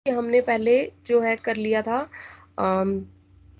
हमने पहले जो है कर लिया था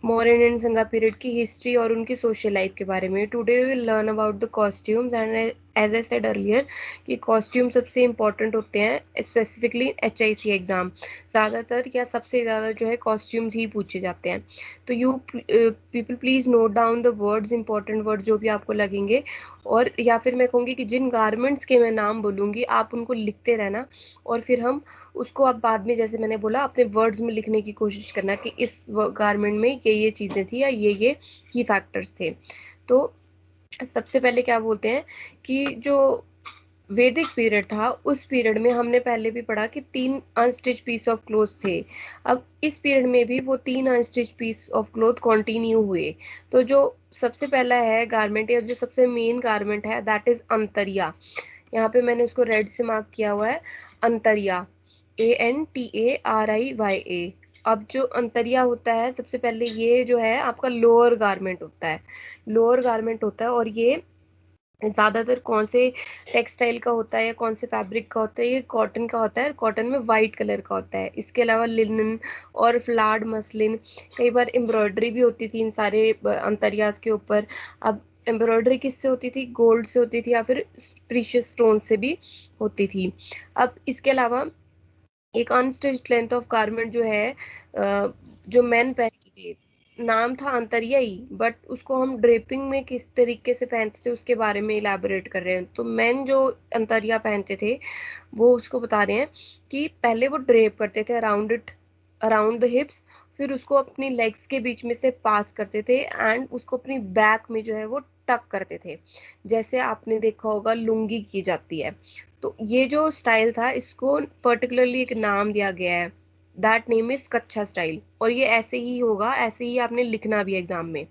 मौर्यन एंड संगा पीरियड की हिस्ट्री और उनकी सोशल लाइफ के बारे में। Today we will learn about the costumes and as I said earlier कि कॉस्ट्यूम सबसे इम्पोर्टेंट होते हैं स्पेसिफिकली HIC एग्जाम। ज़्यादातर या सबसे ज़्यादा जो है कॉस्ट्यूम्स ही पूछे जाते हैं। तो you people please note down the words, important word जो भी आपको लगेंगे, और या फिर मैं कहूँगी कि जिन गारमेंट्स के मैं नाम बोलूँगी आप उनको लिखते रहना, और फिर हम उसको आप बाद में जैसे मैंने बोला अपने वर्ड्स में लिखने की कोशिश करना कि इस गारमेंट में ये चीज़ें थी या ये की फैक्टर्स थे। तो सबसे पहले क्या बोलते हैं कि जो वैदिक पीरियड था उस पीरियड में हमने पहले भी पढ़ा कि 3 अनस्टिच पीस ऑफ क्लोथ्स थे। अब इस पीरियड में भी वो 3 unstitch piece of cloth continue हुए। तो जो सबसे पहला है गारमेंट या जो सबसे मेन गारमेंट है दैट इज अंतरिया। यहाँ पे मैंने उसको रेड से मार्क किया हुआ है, अंतरिया, ANTARIYA। अब जो अंतरिया होता है सबसे पहले ये जो है आपका लोअर गारमेंट होता है, लोअर गारमेंट होता है। और ये ज़्यादातर कौन से टेक्सटाइल का होता है या कौन से फैब्रिक का होता है, ये कॉटन का होता है, कॉटन में वाइट कलर का होता है। इसके अलावा लिनन और फ्लाड मसलिन, कई बार एम्ब्रॉयडरी भी होती थी इन सारे अंतरियाज के ऊपर। अब एम्ब्रॉयडरी किससे होती थी, गोल्ड से होती थी या फिर प्रीशियस स्टोन से भी होती थी। अब इसके अलावा एक अनस्टिच्ड लेंथ ऑफ गारमेंट जो है जो मैन पहनते थे, नाम था अंतरिया ही, बट उसको हम ड्रेपिंग में किस तरीके से पहनते थे उसके बारे में इलैबोरेट कर रहे हैं। तो मैन जो अंतरिया पहनते थे वो उसको बता रहे हैं कि पहले वो ड्रेप करते थे अराउंड इट, अराउंड द हिप्स, फिर उसको अपनी लेग्स के बीच में से पास करते थे एंड उसको अपनी बैक में जो है वो टक करते थे, जैसे आपने देखा होगा लुंगी की जाती है। तो ये जो स्टाइल था इसको पर्टिकुलरली एक नाम दिया गया है, दैट नेम इज कच्छा स्टाइल। और ये ऐसे ही होगा, ऐसे ही आपने लिखना भी एग्जाम में।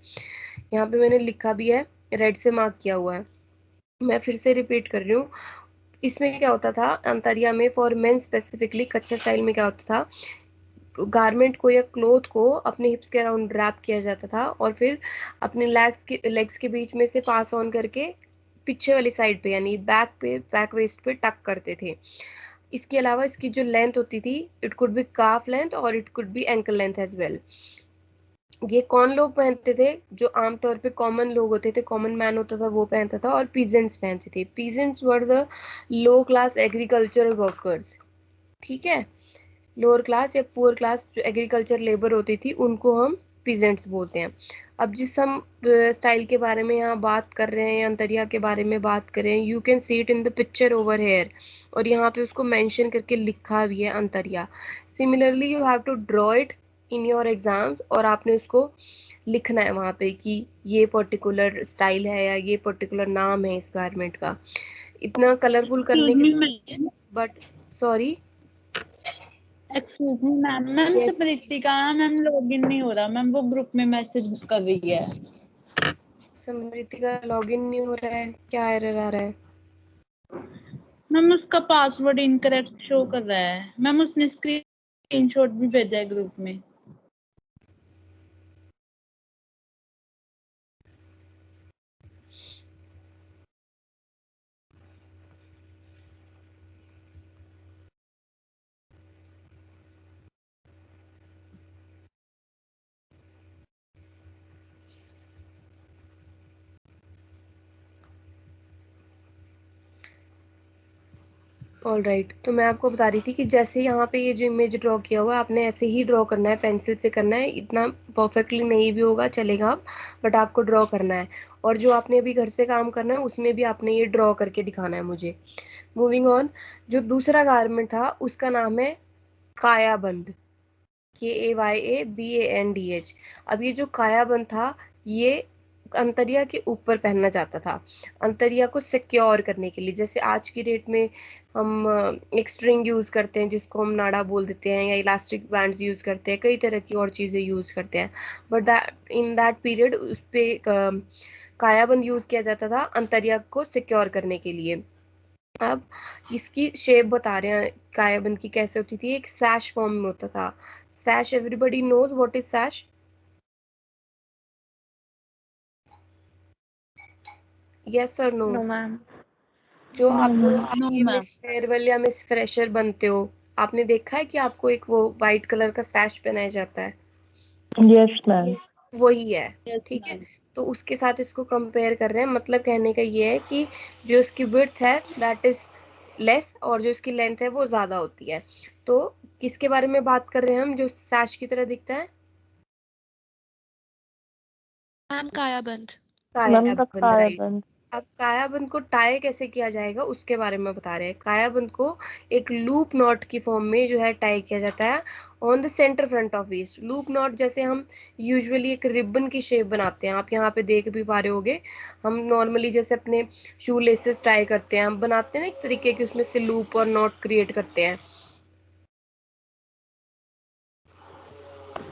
यहाँ पे मैंने लिखा भी है, रेड से मार्क किया हुआ है। मैं फिर से रिपीट कर रही हूँ। इसमें क्या होता था अंतरिया में, फॉर मेन स्पेसिफिकली कच्छा स्टाइल में क्या होता था, गारमेंट को या क्लोथ को अपने हिप्स के अराउंड रैप किया जाता था और फिर अपने लेग्स के बीच में से पास ऑन करके पीछे वाली साइड पे यानी बैक पे, बैक वेस्ट पे टक करते थे। इसके अलावा इसकी जो लेंथ होती थी, it could be calf length और it could be ankle length as well. ये कौन लोग पहनते थे, जो आमतौर पे कॉमन लोग होते थे, कॉमन मैन होता था वो पहनता था, और पीजेंट्स पहनते थे। Peasants were the low class agricultural workers. ठीक है, लोअर क्लास या पुअर क्लास जो एग्रीकल्चर लेबर होती थी उनको हम पीजेंट्स बोलते हैं। अब जिस हम स्टाइल के बारे में यहाँ बात कर रहे हैं, अंतरिया के बारे में बात कर रहे हैं, you can see it in the picture over here, और यहाँ पे उसको मेंशन करके लिखा भी है antariya. Similarly you have to draw it in your exams, और आपने उसको लिखना है वहाँ पे कि ये पर्टिकुलर स्टाइल है या ये पर्टिकुलर नाम है इस गारमेंट का। इतना कलरफुल करने के but sorry, excuse me ma'am, ma'am yes, Smriti का मैम लॉगिन नहीं हो रहा मैम, वो ग्रुप में मैसेज कर रही है। समृति का लॉगिन नहीं हो रहा है, क्या एरर आ रहा है? मैम उसका पासवर्ड इनकरेक्ट शो कर रहा है मैम, उसने स्क्रीनशॉट भी भेजा है ग्रुप में। ऑल राइट, तो मैं आपको बता रही थी कि जैसे यहाँ पे ये जो इमेज ड्रॉ किया हुआ है आपने ऐसे ही ड्रॉ करना है, पेंसिल से करना है। इतना परफेक्टली नहीं भी होगा चलेगा आप, बट आपको ड्रॉ करना है। और जो आपने अभी घर से काम करना है उसमें भी आपने ये ड्रॉ करके दिखाना है मुझे। मूविंग ऑन, जो दूसरा गारमेंट था उसका नाम है कायाबंद, KAYABANDH। अब ये जो कायाबंद था ये अंतरिया के ऊपर पहनना जाता था, अंतरिया को सिक्योर करने के लिए। जैसे आज की डेट में हम एक स्ट्रिंग यूज करते हैं जिसको हम नाड़ा बोल देते हैं, या इलास्टिक बैंड्स यूज करते हैं, कई तरह की और चीजें यूज करते हैं। But that in that period उस पे कायाबंद यूज किया जाता था अंतरिया को सिक्योर करने के लिए। अब इसकी शेप बता रहे हैं कायाबंद की कैसे होती थी, एक सैश फॉर्म में होता था। Sash, everybody knows what is sash? Yes और नो? No ma'am. जो नो आप मैम। नो ये मैम। मिस फेयरवेल या मिस फ्रेशर बनते हो, आपने देखा है कि आपको एक वो व्हाइट कलर का सैश पहनाया जाता है? Yes ma'am. वही है। यस ठीक है, मैम। तो उसके साथ इसको कंपेयर कर रहे हैं। मतलब कहने का ये है कि जो इसकी विड्थ है दैट इज लेस और जो इसकी लेंथ है वो ज्यादा होती है। तो किसके बारे में बात कर रहे हैं हम जो सैश की तरह दिखता है? मैम कायाबंद। मैम का कायाबंद, राइट। कायाबंद। अब कायाबंद को टाई कैसे किया जाएगा उसके बारे में बता रहे हैं। कायाबंद को एक लूप नॉट की फॉर्म में जो है टाई किया जाता है on the center front of waist. Loop knot जैसे हम यूजुअली एक रिबन की शेप बनाते हैं, आप यहाँ पे देख भी पा रहे होगे। हम नॉर्मली जैसे अपने शू लेसेस टाई करते हैं, हम बनाते हैं ना एक तरीके की, उसमें से लूप और नॉट क्रिएट करते हैं।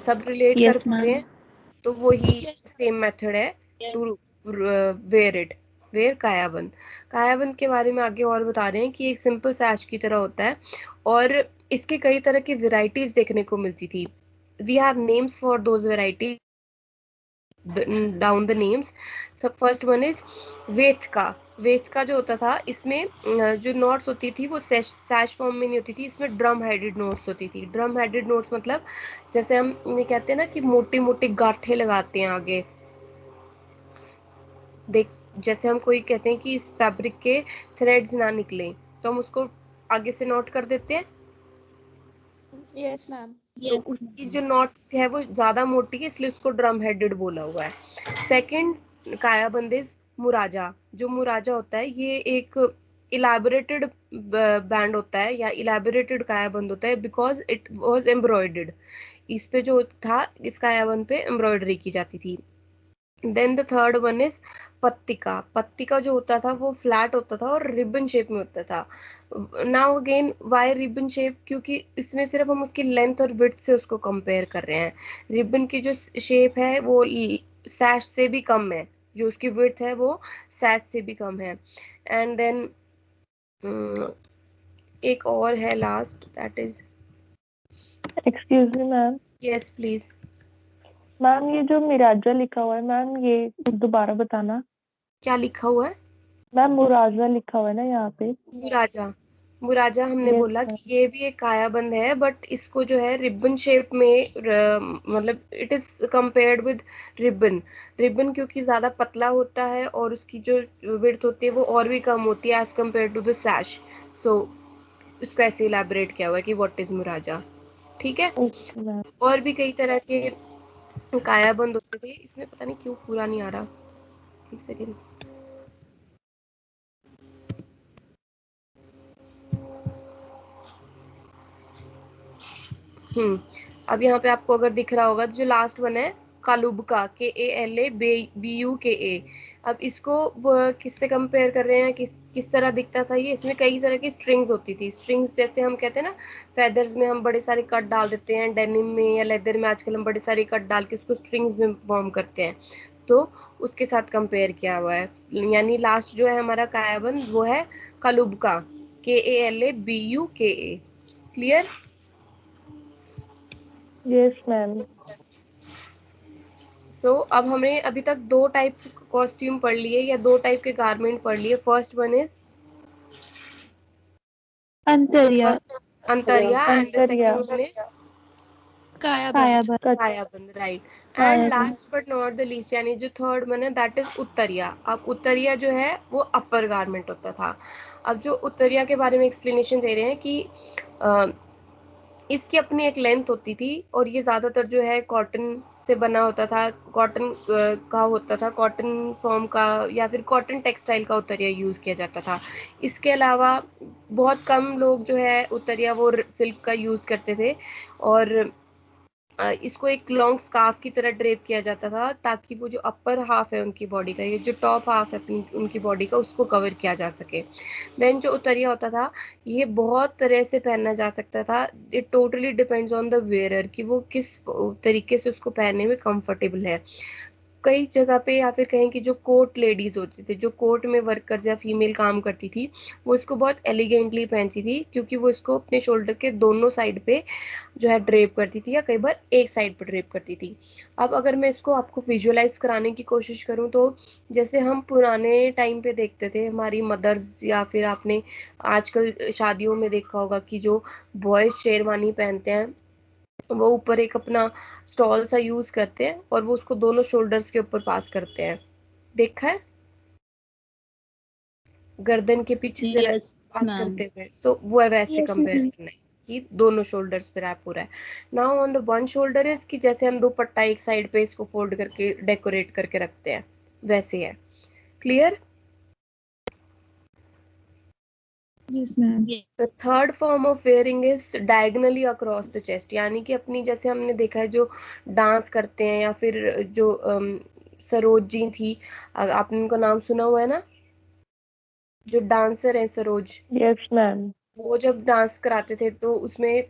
सब रिलेट कर यस पा रहे मैम। हैं? तो वही सेम मेथड है टू वेयर इट, वेयर कायाबंद। कायाबंद के बारे में आगे और बता रहे हैं कि एक सिंपल सैश की तरह होता है और इसके कई तरह की वेराइटीज देखने को मिलती थी। We have names for those varieties, down the names. सब फर्स्ट वन इज वेथ का। वेथ का जो होता था इसमें जो नोट्स होती थी वो सैश फॉर्म में नहीं होती थी, इसमें ड्रम हेडेड नोट्स होती थी। ड्रम हेडेड नोट्स मतलब जैसे हम ये कहते हैं ना कि मोटी मोटी गांठें लगाते हैं आगे, देख जैसे हम कोई कहते हैं कि इस फैब्रिक के थ्रेड्स ना निकले तो हम उसको आगे से नोट कर देते हैं। Yes ma'am. तो उसकी जो नॉट है वो ज्यादा मोटी है इसलिए उसको ड्रम हेडेड बोला हुआ है। सेकंड कायाबंदिज मुराजा। जो मुराजा होता है ये एक इलाबोरेटेड बैंड होता है या इलाबोरेटेड कायाबंद होता है बिकॉज इट वाज एम्ब्रॉयडर्ड। इस पे जो था इस कायाबंद पे एम्ब्रॉयडरी की जाती थी। Then the third one is pattika. Pattika जो होता था वो फ्लैट होता था और रिबन शेप में होता था। Now again Y ribbon shape, क्योंकि इसमें सिर्फ हम उसकी लेंथ और विड्थ से उसको कंपेयर कर रहे हैं। रिबन की जो शेप है वो सैश से भी कम है, जो उसकी विड्थ है वो सैश से भी कम है। एंड देन एक और है last, that is, excuse me ma'am. Yes please. Ma'am ये जो मिराजा लिखा हुआ है मैम, ये दोबारा बताना। क्या लिखा हुआ है? मैम मुराजा लिखा हुआ है ना यहाँ पे। मुराजा। मुराजा हमने यस बोला मैम। कि ये भी एक कायाबंद है बट इसको जो है रिबन शेप में मतलब it is compared with ribbon. Ribbon क्योंकि ज्यादा पतला होता है और उसकी जो विड्थ होती है वो और भी कम होती है एज कम्पेयर टू द सैश। सो इसको ऐसे इलेबोरेट किया हुआ है कि व्हाट इज मुराजा। ठीक है। Okay ma'am. और भी कई तरह के कायाबंद होते थे। इसमें पता नहीं क्यों पूरा नहीं आ रहा, एक सेकेंड। अब यहाँ पे आपको अगर दिख रहा होगा तो जो लास्ट वन है कालुबका, KALABUKA। अब इसको किससे कंपेयर कर रहे हैं, किस तरह दिखता था ये? इसमें कई तरह की स्ट्रिंग्स होती थी। स्ट्रिंग्स जैसे हम कहते हैं ना फेदर्स में हम बड़े सारे कट डाल देते हैं, डेनिम में या लेदर में आजकल हम बड़े सारे कट डाल के उसको स्ट्रिंग्स में फॉर्म करते हैं। तो उसके साथ कंपेयर किया हुआ है। यानी लास्ट जो है हमारा कायाबंद वो है कालुबका, KALABUKA। Clear? Yes ma'am. So अब हमें अभी तक दो टाइप कॉस्ट्यूम पढ़ लिए या दो टाइप के गारमेंट पढ़ लिए। First one is antariya. Antariya and the antariya. Second one is kayabandh. Kayabandh, right. And kayabandh. Last but not the least यानी जो थर्ड वन है दैट इज उत्तरिया। अब उत्तरिया जो है वो अपर गारमेंट होता था। अब जो उत्तरिया के बारे में एक्सप्लेनेशन दे रहे हैं कि इसकी अपनी एक लेंथ होती थी और ये ज्यादातर जो है कॉटन से बना होता था। कॉटन का होता था, कॉटन फॉर्म का या फिर कॉटन टेक्सटाइल का उत्तरिया यूज किया जाता था। इसके अलावा बहुत कम लोग जो है उत्तरिया वो सिल्क का यूज करते थे और इसको एक लॉन्ग स्कार्फ की तरह ड्रेप किया जाता था ताकि वो जो अपर हाफ है उनकी बॉडी का, ये जो टॉप हाफ है अपनी उनकी बॉडी का, उसको कवर किया जा सके। देन जो उत्तरिया होता था ये बहुत तरह से पहना जा सकता था। It totally depends on the wearer कि वो किस तरीके से उसको पहनने में कंफर्टेबल है। कई जगह पे या फिर कहें कि जो कोर्ट लेडीज होती थी, जो कोर्ट में वर्कर्स या फीमेल काम करती थी, वो इसको बहुत एलिगेंटली पहनती थी, क्योंकि वो इसको अपने शोल्डर के दोनों साइड पे जो है ड्रेप करती थी, या कई बार एक साइड पर ड्रेप करती थी। अब अगर मैं इसको आपको विजुअलाइज कराने की कोशिश करूँ तो जैसे हम पुराने टाइम पे देखते थे, हमारी मदर्स, या फिर आपने आजकल शादियों में देखा होगा कि जो बॉयज शेरवानी पहनते हैं, वो ऊपर एक अपना स्टॉल सा यूज करते हैं और वो उसको दोनों शोल्डर्स के ऊपर पास करते हैं, देखा है, गर्दन के पीछे से यस पास मैम। करते हुए। सो वो है वैसे Yes, कंपेयर ma'am. करना है कि दोनों शोल्डर्स पे रैप हो रहा है। Now on the one shoulder is कि जैसे हम दुपट्टा एक साइड पे इसको फोल्ड करके डेकोरेट करके रखते हैं, वैसे है। Clear? Yes, ma'am. The third form of wearing is diagonally across the chest, यानी कि अपनी जैसे हमने देखा है जो डांस करते हैं, या फिर जो सरोज जी थी, आपने उनका नाम सुना हुआ है ना, जो डांसर है सरोज, यस मैम। वो जब डांस कराते थे तो उसमें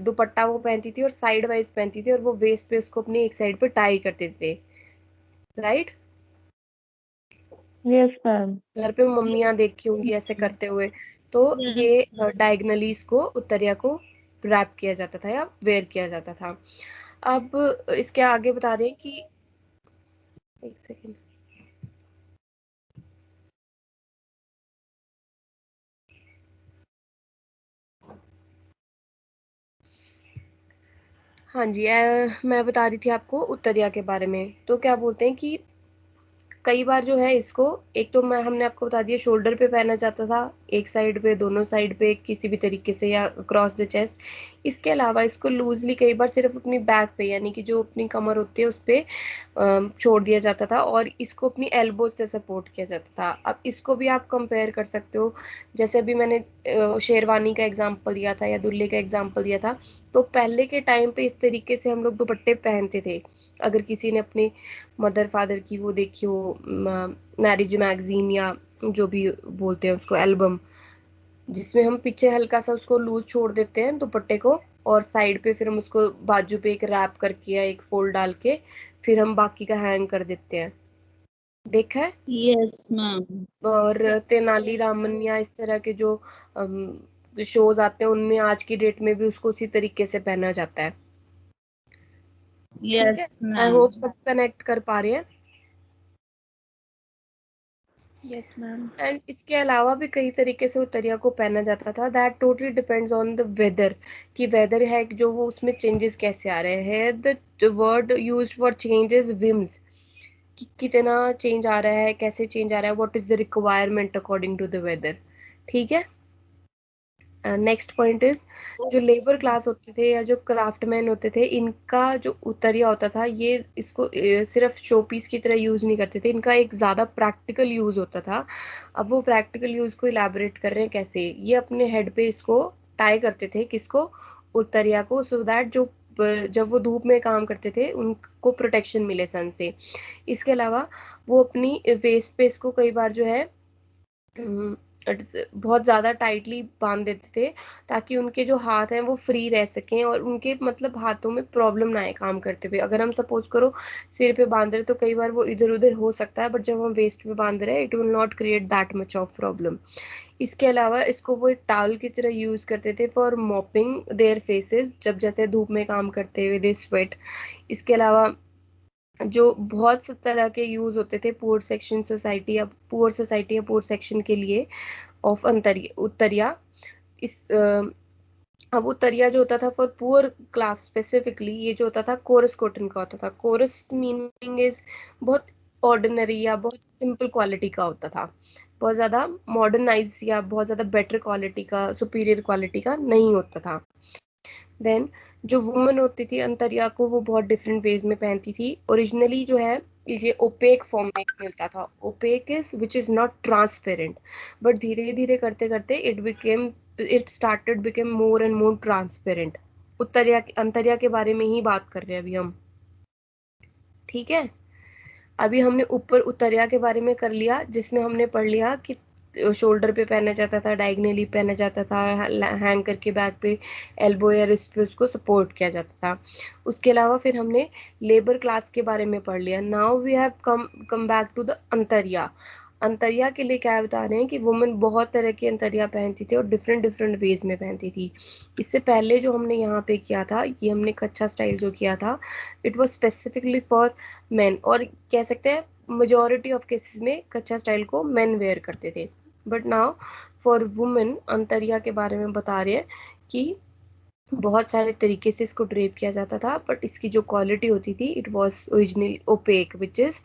दुपट्टा वो पहनती थी और साइड वाइज पहनती थी, और वो वेस्ट पे उसको अपनी एक साइड पे टाई करते थे, राइट? Yes ma'am. घर पे मम्मियाँ देखी होंगी ऐसे करते हुए। तो ये डायगनली इसको उत्तरिया को रैप किया जाता था या वेयर किया जाता था। अब इसके आगे बता रहे हैं कि, एक सेकेंड, हाँ जी, मैं बता रही थी आपको उत्तरिया के बारे में। तो क्या बोलते हैं कि कई बार जो है इसको, एक तो मैं हमने आपको बता दिया शोल्डर पे पहना जाता था, एक साइड पे, दोनों साइड पे, किसी भी तरीके से, या क्रॉस द चेस्ट। इसके अलावा इसको लूजली कई बार सिर्फ अपनी बैक पे, यानी कि जो अपनी कमर होती है उस पे छोड़ दिया जाता था, और इसको अपनी एल्बोज से सपोर्ट किया जाता था। अब इसको भी आप कंपेयर कर सकते हो, जैसे अभी मैंने शेरवानी का एग्जाम्पल दिया था या दुल्ले का एग्जाम्पल दिया था, तो पहले के टाइम पे इस तरीके से हम लोग दुपट्टे पहनते थे। अगर किसी ने अपने मदर फादर की वो देखी हो मैरिज मैगजीन, या जो भी बोलते हैं उसको, एल्बम, जिसमें हम पीछे हल्का सा उसको लूज छोड़ देते हैं दुपट्टे को, और साइड पे फिर हम उसको बाजू पे एक रैप करके या एक फोल्ड डाल के फिर हम बाकी का हैंग कर देते हैं, देखा है? Yes ma'am. और तेनाली रामन या इस तरह के जो शोज आते हैं, उनमें आज की डेट में भी उसको उसी तरीके से पहना जाता है। ठीक है, यस आई मैम। होप सब कनेक्ट कर पा रहे हैं। Yes, ma'am. एंड इसके अलावा भी कई तरीके से उत्तरिया को पहना जाता था, that totally depends on the weather, कि वेदर है जो वो उसमें चेंजेस कैसे आ रहे हैं। The word used for changes whims, कि कितना चेंज आ रहा है, कैसे चेंज आ रहा है, what is the requirement according to the weather. ठीक है, नेक्स्ट पॉइंट इज, जो लेबर क्लास होते थे या जो क्राफ्टमैन होते थे, इनका जो उत्तरिया होता था, ये इसको सिर्फ शो पीस की तरह यूज नहीं करते थे, इनका एक ज्यादा प्रैक्टिकल यूज होता था। अब वो प्रैक्टिकल यूज को इलेबोरेट कर रहे हैं कैसे, ये अपने हेड पे इसको टाई करते थे, किसको, उत्तरिया को, सो दैट जो जब वो धूप में काम करते थे उनको प्रोटेक्शन मिले सन से। इसके अलावा वो अपनी वेस्ट पे इसको कई बार जो है बहुत ज़्यादा टाइटली बांध देते थे, ताकि उनके जो हाथ हैं वो फ्री रह सकें, और उनके मतलब हाथों में प्रॉब्लम ना आए काम करते हुए। अगर हम सपोज करो सिर पे बांध रहे तो कई बार वो इधर उधर हो सकता है, बट जब हम वेस्ट पे बांध रहे हैं it will not create that much of problem. इसके अलावा इसको वो एक टावल की तरह यूज करते थे फॉर मॉपिंग देयर फेसेस, जब जैसे धूप में काम करते हुए दे स्वेट। इसके अलावा जो बहुत से तरह के यूज होते थे पुअर सेक्शन सोसाइटी या पुअर सोसाइटी या पुअर सेक्शन के लिए ऑफ उत्तरिया। इस अब उत्तरिया जो होता था फॉर पुअर क्लास स्पेसिफिकली, ये जो होता था कोरस कॉटन का होता था। कोरस मीनिंग इज बहुत ऑर्डिनरी या बहुत सिंपल क्वालिटी का होता था, बहुत ज़्यादा मॉडर्नाइज या बहुत ज़्यादा बेटर क्वालिटी का, सुपीरियर क्वालिटी का नहीं होता था। देन जो वुमन होती थी अंतरिया को, वो बहुत डिफरेंट वेज में पहनती थी। ओरिजिनली जो है ये ओपेक फॉर्म में मिलता था, opaque is which is not transparent, but धीरे धीरे करते करते it started became more and more transparent. Antariya के बारे में ही बात कर रहे हैं अभी हम। ठीक है, अभी हमने ऊपर उत्तरिया के बारे में कर लिया, जिसमें हमने पढ़ लिया कि शोल्डर पे पहना जाता था, डायगनली पहना जाता था, हैंग करके बैक पे, एल्बो या रिस्ट पे उसको सपोर्ट किया जाता था। उसके अलावा फिर हमने लेबर क्लास के बारे में पढ़ लिया। Now we have come back to the antariya. Antariya के लिए क्या बता रहे हैं कि वुमेन बहुत तरह की अंतरिया पहनती थी और डिफरेंट डिफरेंट वेज में पहनती थी। इससे पहले जो हमने यहाँ पे किया था, ये हमने कच्छा स्टाइल जो किया था, it was specifically for main, और कह सकते हैं मेजोरिटी ऑफ केसेस में कच्छा स्टाइल को मेन वेयर करते थे। बट नाउ फॉर वुमेन अंतरिया के बारे में बता रहे हैं कि बहुत सारे तरीके से इसको ड्रेप किया जाता था, बट इसकी जो क्वालिटी होती थी, it was originally opaque, which is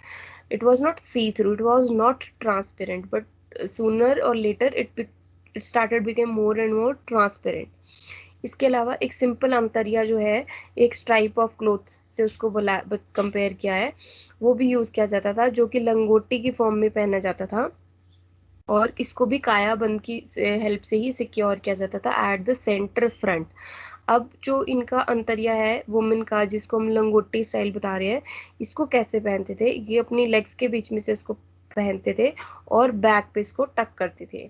it was not see through, it was not transparent, but sooner or later it started became more and more transparent. इसके अलावा एक सिंपल अंतरिया जो है, एक स्ट्राइप ऑफ क्लोथ से उसको बोला कंपेयर किया है, वो भी यूज किया जाता था, जो कि लंगोटी की फॉर्म में पहना जाता था, और इसको भी काया बंद की हेल्प से ही सिक्योर किया जाता था एट द सेंटर फ्रंट। अब जो इनका अंतरिया है वुमेन का, जिसको हम लंगोटी स्टाइल बता रहे हैं, इसको कैसे पहनते थे, ये अपनी लेग्स के बीच में से इसको पहनते थे और बैक पे इसको टक करते थे।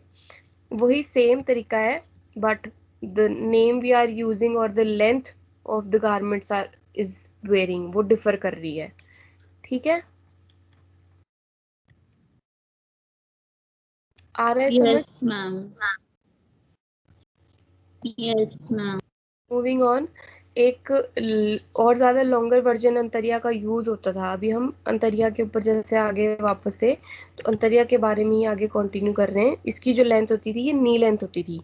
वही सेम तरीका है, but the name we are using और the length of the garments are is varying, वो डिफर कर रही है। ठीक है, आ रहा है समझ? Yes, ma'am. Yes, ma'am. Moving on, एक और ज़्यादा लॉन्गर वर्जन अंतरिया का यूज़ होता था। अभी हम अंतरिया के ऊपर जैसे आगे वापस से, तो अंतरिया के बारे में ही आगे कंटिन्यू कर रहे हैं। इसकी जो लेंथ होती थी, ये नी लेंथ होती थी।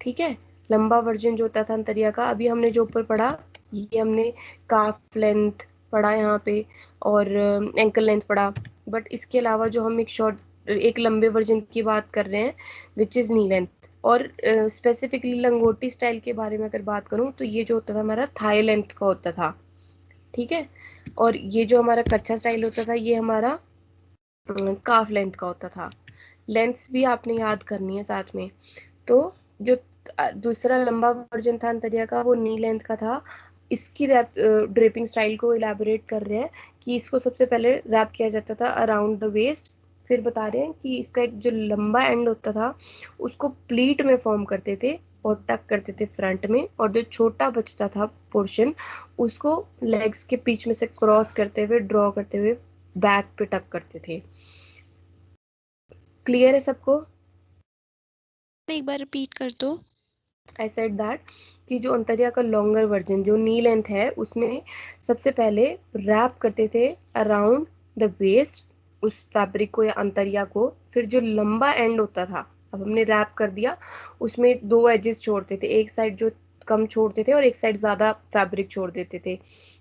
ठीक है, लंबा वर्जन जो होता था अंतरिया का, अभी हमने जो ऊपर पढ़ा, ये हमने काफ लेंथ पढ़ा यहाँ पे, और एंकल लेंथ पढ़ा। बट इसके अलावा जो हम एक लंबे वर्जन की बात कर रहे हैं, विच इज़ नी लेंथ। और स्पेसिफिकली लंगोटी स्टाइल के बारे में अगर बात करूं, तो ये जो होता था हमारा थाई लेंथ का होता था। ठीक है, और ये जो हमारा कच्छा स्टाइल होता था, ये हमारा काफ लेंथ का होता था। लेंथ्स भी आपने याद करनी है साथ में। तो जो दूसरा लंबा वर्जन था अंतरिया का, वो नी लेंथ का था। इसकी ड्रेपिंग स्टाइल को इलेबोरेट कर रहे हैं कि इसको सबसे पहले रैप किया जाता था अराउंड द वेस्ट। फिर बता रहे हैं कि इसका एक जो लंबा एंड होता था, उसको प्लीट में फॉर्म करते थे और टक करते थे फ्रंट में, और जो छोटा बचता था पोर्शन, उसको लेग्स के बीच में से क्रॉस करते हुए, ड्रॉ करते हुए बैक पे टक करते थे। क्लियर है सबको? एक बार रिपीट कर दो। आई सेड दैट कि जो अंतरिया का लॉन्गर वर्जन जो नी लेंथ है, उसमें सबसे पहले रैप करते थे अराउंड द वेस्ट उस फैब्रिक को या अंतरिया को। फिर जो लंबा एंड होता था, अब हमने रैप कर दिया, उसमें दो एजेस छोड़ते थे, एक साइड जो कम छोड़ते थे और एक साइड ज़्यादा फैब्रिक छोड़ देते थे।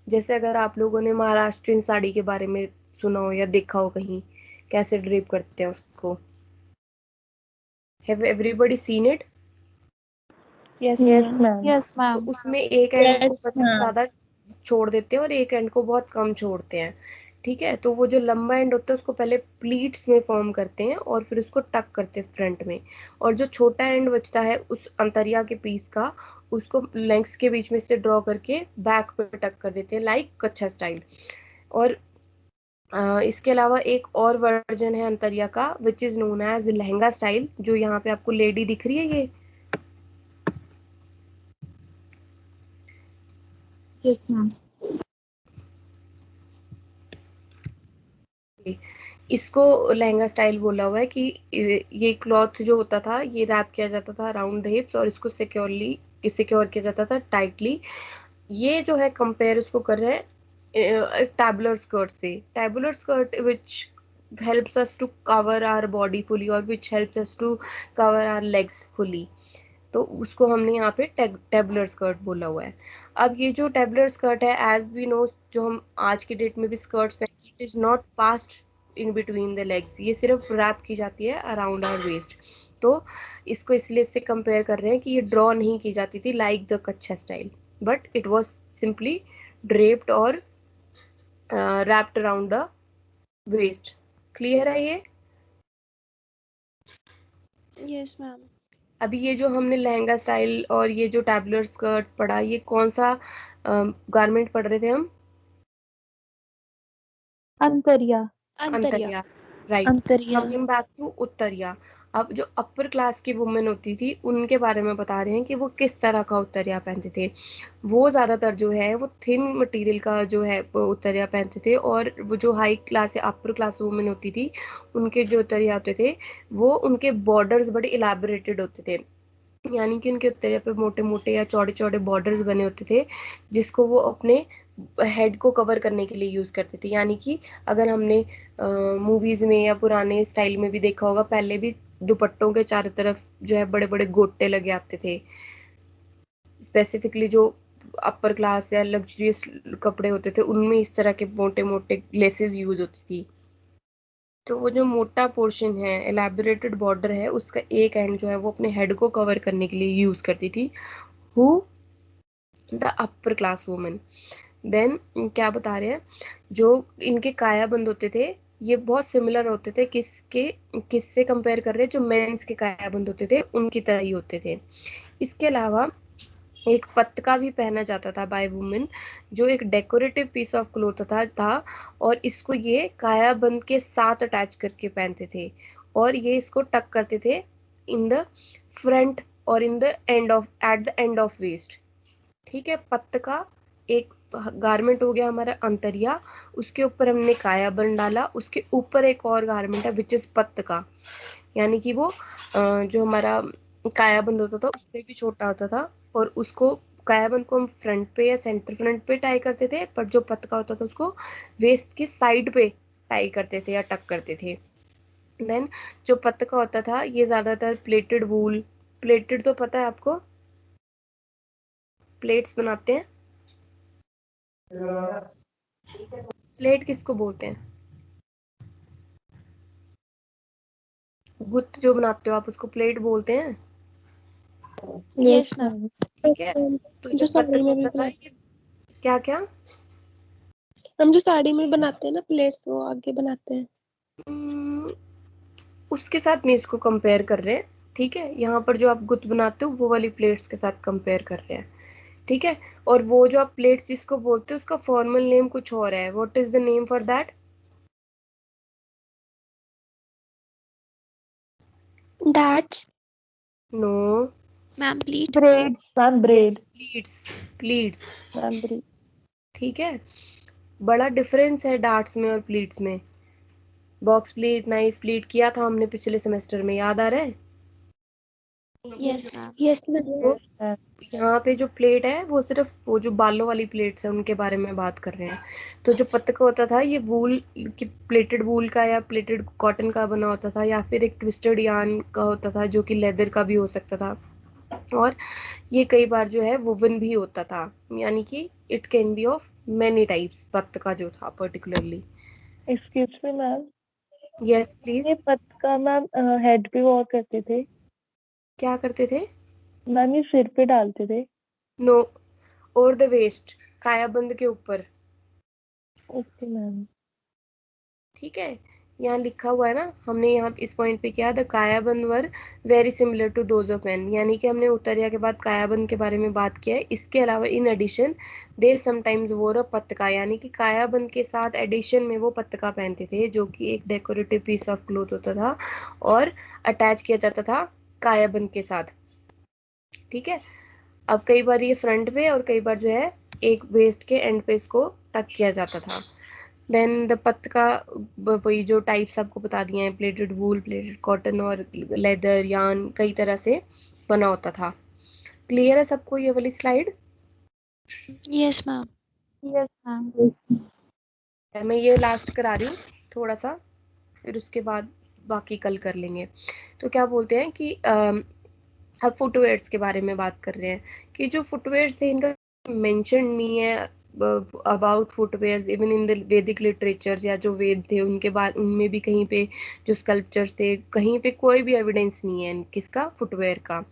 जैसे अगर आप लोगों ने महाराष्ट्रियन साड़ी के बारे में सुना हो या देखा हो कहीं, कैसे ड्रेप करते हैं उसको, have everybody seen it? Yes, ma'am. Yes, तो ma'am. उसमें एक एंड को Yes, बहुत ma'am. ज्यादा छोड़ देते हैं और एक एंड को बहुत कम छोड़ते हैं। ठीक है, तो वो जो लंबा एंड होता है उसको पहले प्लीट्स में फॉर्म करते हैं और फिर उसको टक करते हैं फ्रंट में, और जो छोटा एंड बचता है उस अंतरिया के पीस का, उसको लेग्स के बीच में से ड्रॉ करके बैक पे टक कर देते हैं, लाइक कच्छा स्टाइल। और इसके अलावा एक और वर्जन है अंतरिया का, which is known as lehenga style, जो यहाँ पे आपको लेडी दिख रही है ये। Yes, ma'am. इसको लहंगा स्टाइल बोला हुआ है कि ये क्लॉथ जो होता था, ये रैप किया जाता था अराउंड द हिप्स और इसको सिक्योर किया जाता था टाइटली। ये जो है कंपेयर उसको कर रहे हैं टैबुलर स्कर्ट से। Tabular skirt which helps us to cover our body fully और which helps us to cover our legs fully, तो उसको हमने यहाँ पे टेबुलर स्कर्ट बोला हुआ है। अब ये जो टेबुलर स्कर्ट है, एज वी नो, जो हम आज की डेट में भी स्कर्ट्स पहनते हैं, it is not passed in between the legs, ये सिर्फ रैप की जाती है अराउंड आवर वेस्ट। तो इसको इसलिए इससे कंपेयर कर रहे हैं कि ये ड्रॉ नहीं की जाती थी like the kachha style, but it was simply draped और wrapped around the waist. Clear है ये? Yes, ma'am. अभी ये जो हमने लहंगा स्टाइल और ये जो टैबुलर स्कर्ट पढ़ा, ये कौन सा गारमेंट पढ़ रहे थे हम? Antarya. Antarya. Antariya, right. Antarya. Coming back to uttariya. अब जो अपर क्लास की वुमेन होती थी उनके बारे में बता रहे हैं कि वो किस तरह का उत्तरिया पहनते थे। वो ज़्यादातर जो है वो थिन मटेरियल का जो है वो उत्तरिया पहनते थे, और वो जो हाई क्लास या अपर क्लास वुमेन होती थी उनके जो उत्तरिया होते थे वो उनके बॉर्डर्स बड़े इलेबोरेटेड होते थे, यानी कि उनके उत्तरिया पे मोटे मोटे या चौड़े चौड़े बॉर्डर्स बने होते थे जिसको वो अपने हेड को कवर करने के लिए यूज़ करते थे। यानी कि अगर हमने मूवीज़ में या पुराने स्टाइल में भी देखा होगा, पहले भी दुपट्टों के चारों तरफ जो है बड़े बड़े गोटे लगे आते थे। स्पेसिफिकली जो अपर क्लास या लग्जरियस कपड़े होते थे उनमें इस तरह के मोटे मोटे लेसेस यूज होती थी। तो वो जो मोटा पोर्शन है, एलैबोरेटेड बॉर्डर है, उसका एक एंड जो है वो अपने हेड को कवर करने के लिए यूज करती थी who the upper class women. Then क्या बता रहे हैं, जो इनके कायाबंद होते थे ये बहुत सिमिलर होते थे किससे कंपेयर कर रहे हैं, जो मेंस के कायाबंद होते थे उनकी तरह ही होते थे। इसके अलावा एक पटका भी पहना जाता था बाय वुमेन, जो एक डेकोरेटिव पीस ऑफ क्लोथ था और इसको ये कायाबंद के साथ अटैच करके पहनते थे, और ये इसको टक करते थे इन द फ्रंट और in the end of at the end of waist. ठीक है, पटका एक गारमेंट हो गया हमारा अंतरिया, उसके ऊपर हमने कायाबंद डाला, उसके ऊपर एक और गारमेंट है विच इज पटका, यानी कि वो जो हमारा कायाबंद होता था उससे भी छोटा होता था, और उसको कायाबंद को हम फ्रंट पे या सेंटर फ्रंट पे टाई करते थे, पर जो पतका होता था उसको वेस्ट के साइड पे टाई करते थे या टक करते थे। देन जो पतका होता था ये ज्यादातर प्लेटेड वूल, प्लेटेड तो पता है आपको, प्लेट्स बनाते हैं, प्लेट किसको बोलते हैं, गुत्त जो बनाते हो आप उसको प्लेट बोलते हैं। Yes ma'am. ठीक है, तो जो जो साड़ी पतका में भी होता था बनाते, ये क्या क्या हम जो साड़ी में बनाते हैं ना प्लेट्स, वो आगे बनाते हैं। हम्म, उसके साथ नहीं इसको कंपेयर कर रहे हैं। ठीक है, यहाँ पर जो आप गुत्त बनाते हो वो वाली प्लेट्स के साथ कंपेयर कर रहे हैं। ठीक है, और वो जो आप प्लेट्स जिसको बोलते हो उसका फॉर्मल नेम कुछ और है, what is the name for that? That's, no. Ma'am pleat. Braids ma'am, yes, braid pleats, pleats. Ma'am, braid. ठीक है, बड़ा डिफरेंस है डार्ट्स में और प्लीट्स में। बॉक्स प्लीट, नाइफ प्लीट किया था हमने पिछले सेमेस्टर में, याद आ रहा है? Yes ma'am. Yes ma'am. तो यहाँ पे जो प्लेट है वो सिर्फ वो जो बालों वाली प्लेट्स है उनके बारे में बात कर रहे हैं। तो जो पतका होता था ये वूल की, प्लेटेड वूल का या प्लेटेड कॉटन का बना होता था, या फिर एक ट्विस्टेड यार्न का होता था जो कि लेदर का भी हो सकता था, और ये कई बार जो है वुवन भी होता था, यानी कि it can be of many types, patka जो था particularly. Excuse me ma'am, yes please. ये पतका मैम हेड पे वॉर करते थे क्या करते थे? मैम, ये सिर पे डालते थे। नो, ओवर द वेस्ट, कायाबंद के ऊपर। Okay ma'am. ठीक है, यहाँ लिखा हुआ है ना, हमने यहाँ इस पॉइंट पे किया द कायाबंद were very similar to those of man, यानी कि हमने उत्तरिया के बाद कायाबंद के बारे में बात किया है। इसके अलावा इन एडिशन दे समटाइम्स वोर अ पतका, यानी कि कायाबंद के साथ एडिशन में वो पतका पहनते थे जो कि एक डेकोरेटिव पीस ऑफ क्लोथ होता था और अटैच किया जाता था कायाबंद के साथ। ठीक है, अब कई बार ये फ्रंट पे और कई बार जो है एक वेस्ट के एंड पे इसको टक किया जाता था। देन द पतका वही जो टाइप्स आपको बता दिए हैं, प्लेटेड वूल, प्लेटेड कॉटन और लेदर यार्न, कई तरह से बना होता था। क्लियर है सबको ये वाली slide? Yes ma'am. Yes ma'am. मैं ये लास्ट करा रही हूँ थोड़ा सा, फिर उसके बाद बाकी कल कर लेंगे। तो क्या बोलते हैं कि अब फुटवेयर्स के बारे में बात कर रहे हैं कि जो फुटवेयर्स थे इनका मेंशन नहीं है about footwears even in the वैदिक लिटरेचर्स, या जो वेद थे उनके बाद उनमें भी कहीं पे जो स्कल्पचर्स थे कहीं पे कोई भी एविडेंस नहीं है किसका, फुटवेयर का।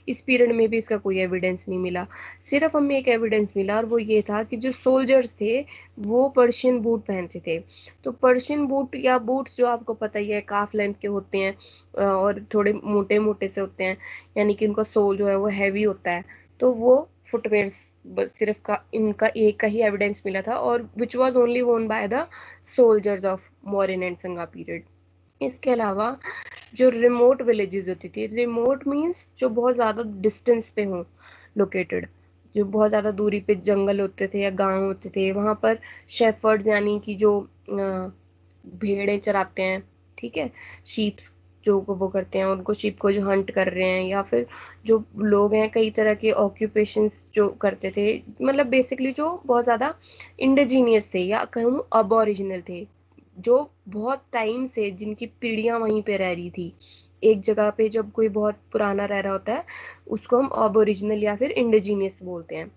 इस पीरियड में भी इसका कोई एविडेंस नहीं मिला। सिर्फ हमें एक एविडेंस मिला और वो ये था कि जो सोल्जर्स थे वो पर्शियन बूट पहनते थे। तो पर्शियन बूट या बूट्स जो आपको पता ही है काफ लेंथ के होते हैं और थोड़े मोटे मोटे से होते हैं, यानी कि उनका सोल जो है वो हैवी होता है। तो वो फुटवेयर सिर्फ का इनका एक का ही एविडेंस मिला था, और विच वाज ओनली वोन by the soldiers of Mauryan and Sunga period. इसके अलावा जो रिमोट विलेजेस होती थी, रिमोट मीन्स जो बहुत ज़्यादा डिस्टेंस पे हों लोकेटेड, जो बहुत ज़्यादा दूरी पे जंगल होते थे या गांव होते थे, वहाँ पर शेफर्ड्स यानी कि जो भेड़ें चराते हैं, ठीक है, शीप्स जो वो करते हैं, उनको शीप को जो हंट कर रहे हैं, या फिर जो लोग हैं कई तरह के ऑक्यूपेशंस जो करते थे, मतलब बेसिकली जो बहुत ज़्यादा इंडिजीनियस थे या कहूँ अबॉरिजिनल थे, जो बहुत टाइम से जिनकी पीढ़ियां वहीं पे रह रही थी एक जगह पे, जब कोई बहुत पुराना रह रहा होता है उसको हम अबोरिजिनल या फिर इंडिजीनियस बोलते हैं।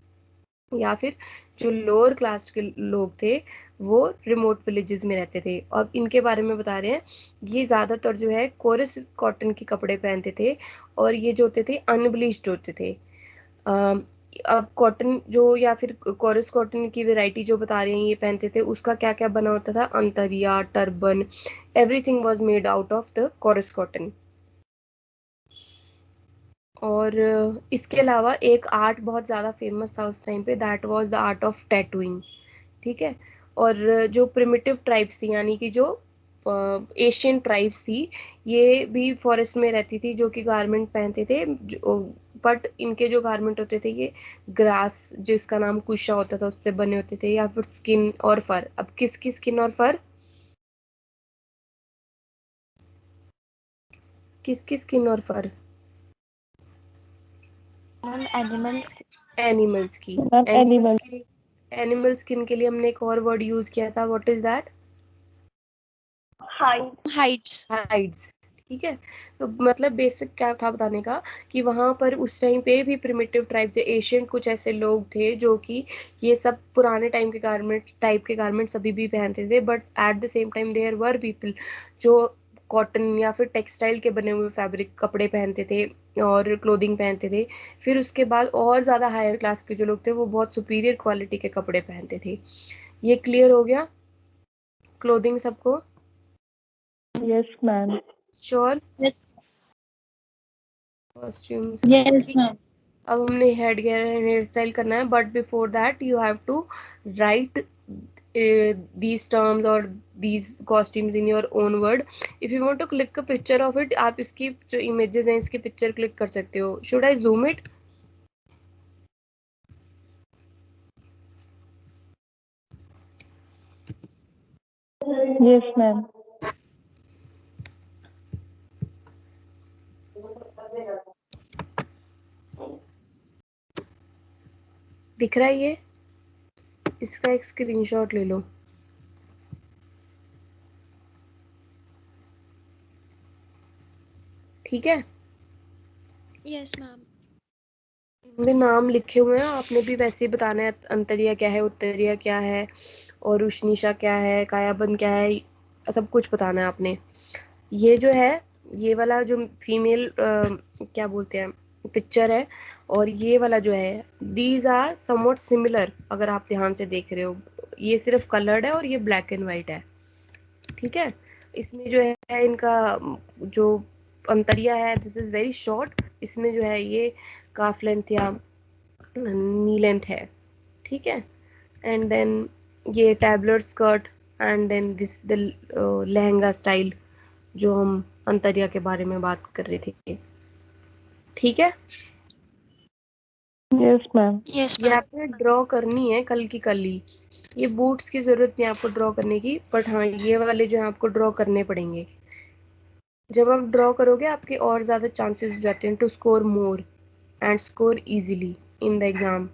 या फिर जो लोअर क्लास के लोग थे वो रिमोट विलेजेस में रहते थे। अब इनके बारे में बता रहे हैं, ये ज़्यादातर जो है कोरस कॉटन के कपड़े पहनते थे और ये जो होते थे अनब्लीच्ड होते थे। अम, अब कॉटन जो या फिर कोरस कॉटन की वैरायटी जो बता रहे हैं ये पहनते थे, उसका क्या क्या बना होता था, antariya, turban, everything was made out of the coarse cotton. और इसके अलावा एक आर्ट बहुत ज़्यादा फेमस था उस टाइम पे, that was the art of tattooing, ठीक है। और जो प्रिमिटिव ट्राइब्स थी यानी कि जो एशियन ट्राइब्स थी, ये भी फॉरेस्ट में रहती थी, जो कि गारमेंट पहनते थे, बट इनके जो गारमेंट होते थे ये ग्रास जिसका नाम कुशा होता था उससे बने होते थे, या फिर स्किन और फर। अब किसकी स्किन और फर, किसकी स्किन और फर, मैम एनिमल्स। एनिमल्स की। Ma'am animals animal. की, एनिमल स्किन के लिए हमने एक और वर्ड यूज किया था, what is that, hide. Heights. Hides, ठीक है। तो मतलब बेसिक क्या था बताने का, कि वहां पर उस टाइम पे भी प्रिमिटिव ट्राइब्स, एशियन कुछ ऐसे लोग थे जो कि ये सब पुराने टाइम के गारमेंट टाइप के गारमेंट्स अभी भी पहनते थे, but at the same time there were people जो कॉटन या फिर टेक्सटाइल के बने हुए फैब्रिक कपड़े पहनते थे और क्लोथिंग पहनते थे। फिर उसके बाद और ज़्यादा हायर क्लास के जो लोग थे वो बहुत सुपीरियर क्वालिटी के कपड़े पहनते थे। ये क्लियर हो गया क्लोथिंग सबको, yes ma'am. Sure, Yes, costumes, yes, ठीक है। ma'am. अब हमने head gear and hair style करना है, but before that you have to write these terms or these costumes in your own word. if you want to click a picture of it, आप इसकी जो images हैं इसकी picture click कर सकते हो। should I zoom it? Yes ma'am. दिख रहा है ये, इसका एक स्क्रीनशॉट ले लो। ठीक है, Yes, ma'am. में नाम लिखे हुए हैं, आपने भी वैसे ही बताना है, अंतरिया क्या है, उत्तरिया क्या है, और उष्णिशा क्या है, कायाबंद क्या है, सब कुछ बताना है आपने। ये जो है, ये वाला जो फीमेल क्या बोलते हैं पिक्चर है, और ये वाला जो है, दीज आर समवट सिमिलर। अगर आप ध्यान से देख रहे हो, ये सिर्फ कलर्ड है और ये ब्लैक एंड वाइट है, ठीक है। इसमें जो है इनका जो अंतरिया है, दिस इज वेरी शॉर्ट, इसमें जो है ये काफ लेंथ या नी लेंथ है, ठीक है। एंड देन ये tabular skirt, and then this the lehenga style जो हम अंतरिया के बारे में बात कर रहे थे, ठीक है। Yes ma'am. Yes, ये ma'am. आपने ड्रॉ करनी है कल की कल ही, ये बूट्स की जरूरत नहीं आपको ड्रॉ करने की, बट हाँ ये वाले जो है आपको ड्रॉ करने पड़ेंगे। जब आप ड्रॉ करोगे आपके और ज़्यादा चांसेस हो जाते हैं to score more and score easily in the exam.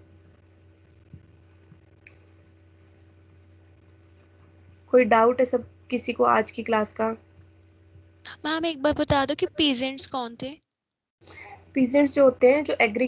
कोई डाउट है सब किसी को आज की क्लास का? Ma'am, एक बार बता दो कि peasants कौन थे? पीजेंट्स जो होते हैं जो एग्री